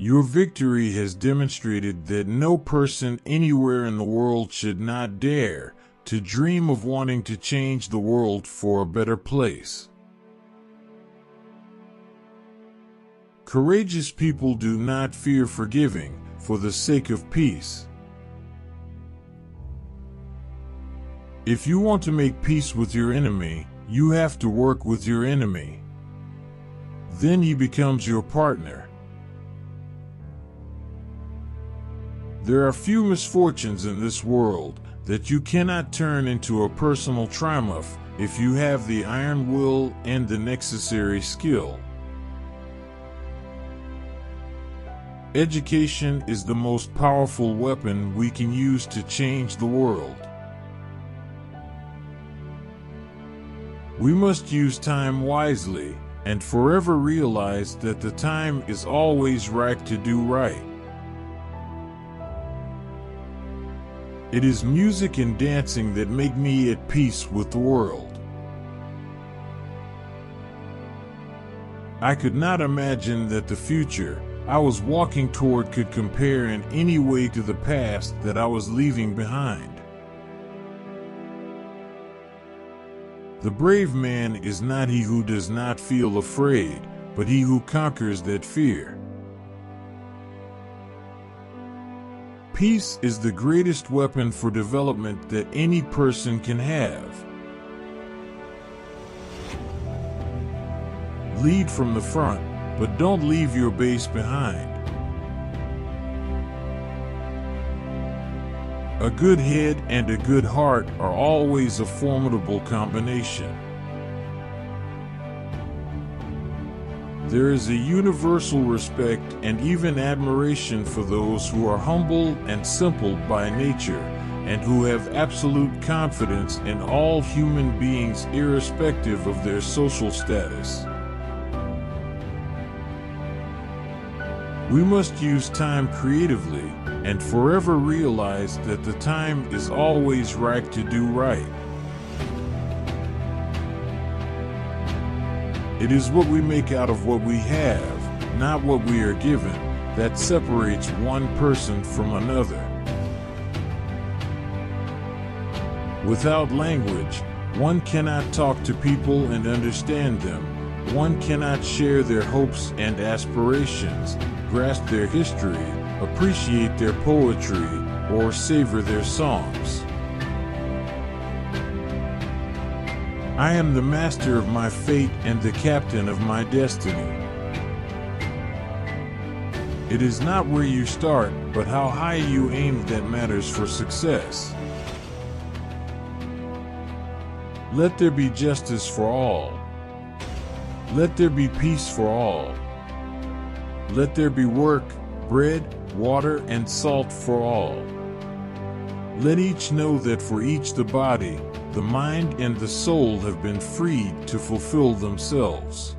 Your victory has demonstrated that no person anywhere in the world should not dare to dream of wanting to change the world for a better place. Courageous people do not fear forgiving for the sake of peace. If you want to make peace with your enemy, you have to work with your enemy. Then he becomes your partner. There are few misfortunes in this world that you cannot turn into a personal triumph if you have the iron will and the necessary skill. Education is the most powerful weapon we can use to change the world. We must use time wisely and forever realize that the time is always right to do right. It is music and dancing that make me at peace with the world. I could not imagine that the future I was walking toward could compare in any way to the past that I was leaving behind. The brave man is not he who does not feel afraid, but he who conquers that fear. Peace is the greatest weapon for development that any person can have. Lead from the front, but don't leave your base behind. A good head and a good heart are always a formidable combination. There is a universal respect and even admiration for those who are humble and simple by nature, and who have absolute confidence in all human beings irrespective of their social status. We must use time creatively and forever realize that the time is always right to do right. It is what we make out of what we have, not what we are given, that separates one person from another. Without language, one cannot talk to people and understand them. One cannot share their hopes and aspirations, grasp their history, appreciate their poetry, or savor their songs. I am the master of my fate and the captain of my destiny. It is not where you start, but how high you aim that matters for success. Let there be justice for all. Let there be peace for all. Let there be work, bread, water, and salt for all. Let each know that for each the body, the mind, and the soul have been freed to fulfill themselves.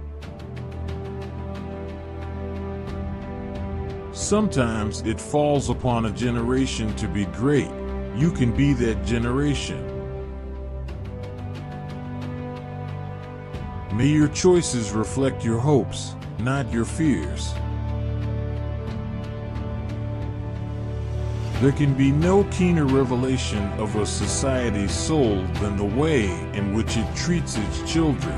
Sometimes it falls upon a generation to be great. You can be that generation. May your choices reflect your hopes, not your fears. There can be no keener revelation of a society's soul than the way in which it treats its children.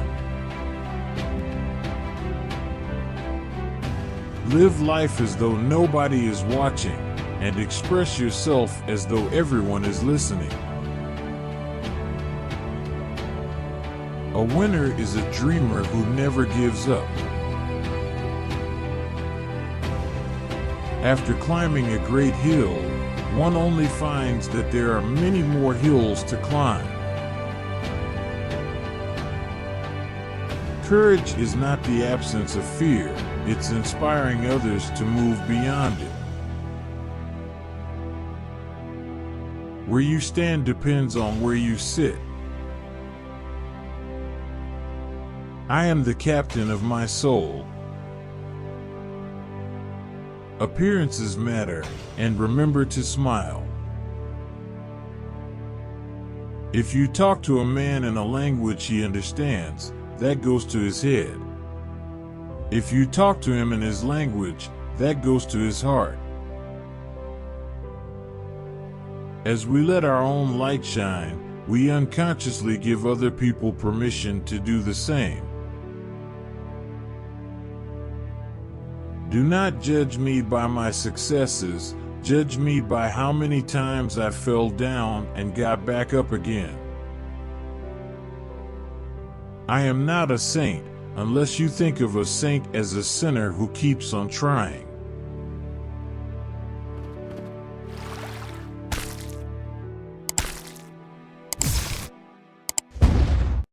Live life as though nobody is watching, and express yourself as though everyone is listening. A winner is a dreamer who never gives up. After climbing a great hill, one only finds that there are many more hills to climb. Courage is not the absence of fear, it's inspiring others to move beyond it. Where you stand depends on where you sit. I am the captain of my soul. Appearances matter, and remember to smile. If you talk to a man in a language he understands, that goes to his head. If you talk to him in his language, that goes to his heart. As we let our own light shine, we unconsciously give other people permission to do the same. Do not judge me by my successes, judge me by how many times I fell down and got back up again. I am not a saint, unless you think of a saint as a sinner who keeps on trying.